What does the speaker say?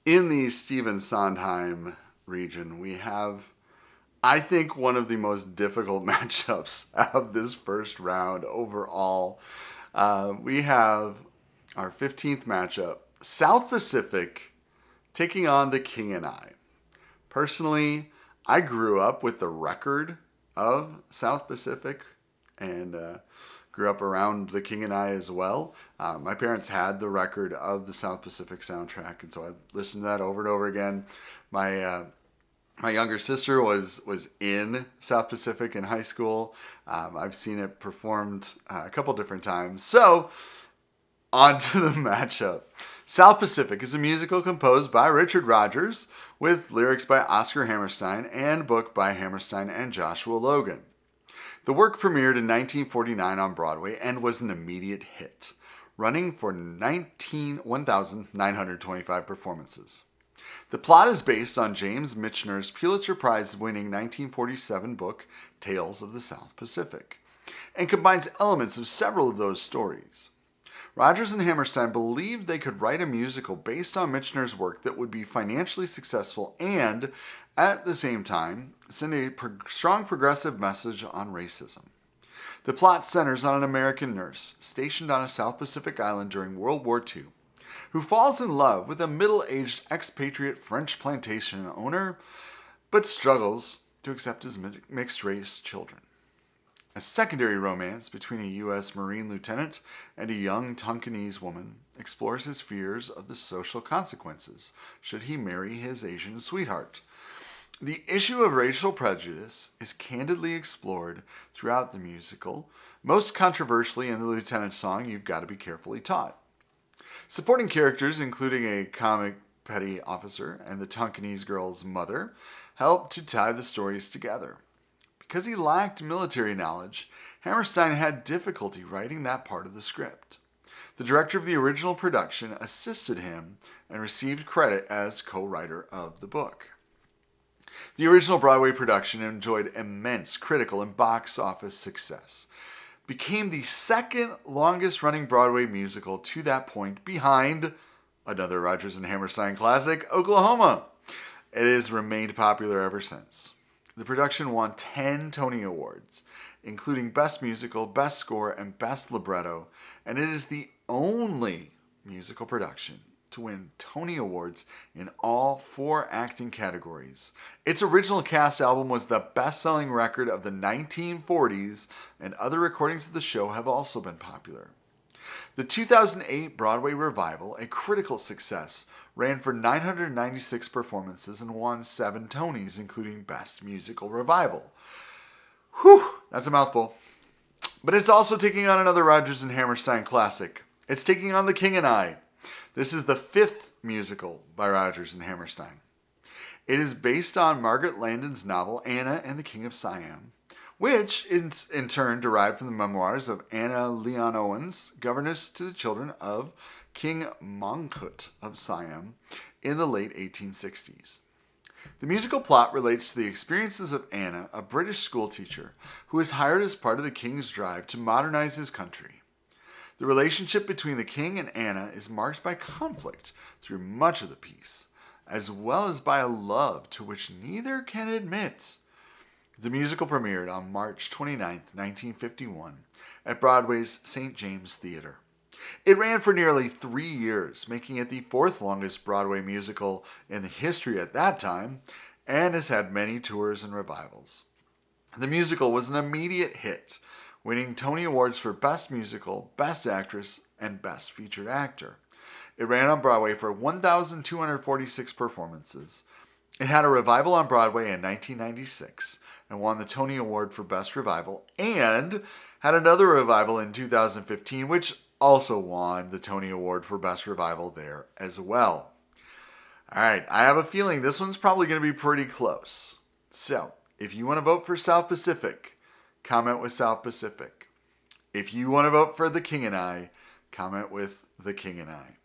In the Stephen Sondheim region, we have, I think, one of the most difficult matchups of this first round overall. We have our 15th matchup, South Pacific taking on the King and I. Personally, I grew up with the record of South Pacific and grew up around the King and I as well. My parents had the record of the South Pacific soundtrack, and so I listened to that over and over again. My younger sister was in South Pacific in high school. I've seen it performed a couple different times. So, on to the matchup. South Pacific is a musical composed by Richard Rodgers with lyrics by Oscar Hammerstein and book by Hammerstein and Joshua Logan. The work premiered in 1949 on Broadway and was an immediate hit, running for 1,925 performances. The plot is based on James Michener's Pulitzer Prize-winning 1947 book, Tales of the South Pacific, and combines elements of several of those stories. Rodgers and Hammerstein believed they could write a musical based on Michener's work that would be financially successful and, at the same time, send a strong progressive message on racism. The plot centers on an American nurse stationed on a South Pacific island during World War II, who falls in love with a middle-aged expatriate French plantation owner, but struggles to accept his mixed-race children. A secondary romance between a U.S. Marine lieutenant and a young Tonkinese woman explores his fears of the social consequences should he marry his Asian sweetheart. The issue of racial prejudice is candidly explored throughout the musical, most controversially in the lieutenant's song, You've Got to Be Carefully Taught. Supporting characters, including a comic petty officer and the Tonkinese girl's mother, help to tie the stories together. Because he lacked military knowledge, Hammerstein had difficulty writing that part of the script. The director of the original production assisted him and received credit as co-writer of the book. The original Broadway production enjoyed immense critical and box office success, became the second longest running Broadway musical to that point, behind another Rodgers and Hammerstein classic, Oklahoma. It has remained popular ever since. The production won 10 Tony Awards, including Best Musical, Best Score, and Best Libretto, and it is the only musical production to win Tony Awards in all 4 acting categories. Its original cast album was the best-selling record of the 1940s, and other recordings of the show have also been popular. The 2008 Broadway revival, a critical success, ran for 996 performances and won 7 Tonys, including Best Musical Revival. Whew, that's a mouthful. But it's also taking on another Rodgers and Hammerstein classic. It's taking on The King and I. This is the 5th musical by Rodgers and Hammerstein. It is based on Margaret Landon's novel Anna and the King of Siam, which is in turn derived from the memoirs of Anna Leon Owens, governess to the children of King Mongkut of Siam in the late 1860s. The musical plot relates to the experiences of Anna, a British schoolteacher who is hired as part of the king's drive to modernize his country. The relationship between the king and Anna is marked by conflict through much of the piece, as well as by a love to which neither can admit. The musical premiered on March 29, 1951, at Broadway's St. James Theatre. It ran for nearly 3 years, making it the 4th longest Broadway musical in history at that time, and has had many tours and revivals. The musical was an immediate hit, winning Tony Awards for Best Musical, Best Actress, and Best Featured Actor. It ran on Broadway for 1,246 performances. It had a revival on Broadway in 1996 and won the Tony Award for Best Revival, and had another revival in 2015, which also won the Tony Award for Best Revival there as well. All right, I have a feeling this one's probably going to be pretty close. So, if you want to vote for South Pacific, comment with South Pacific. If you want to vote for The King and I, comment with The King and I.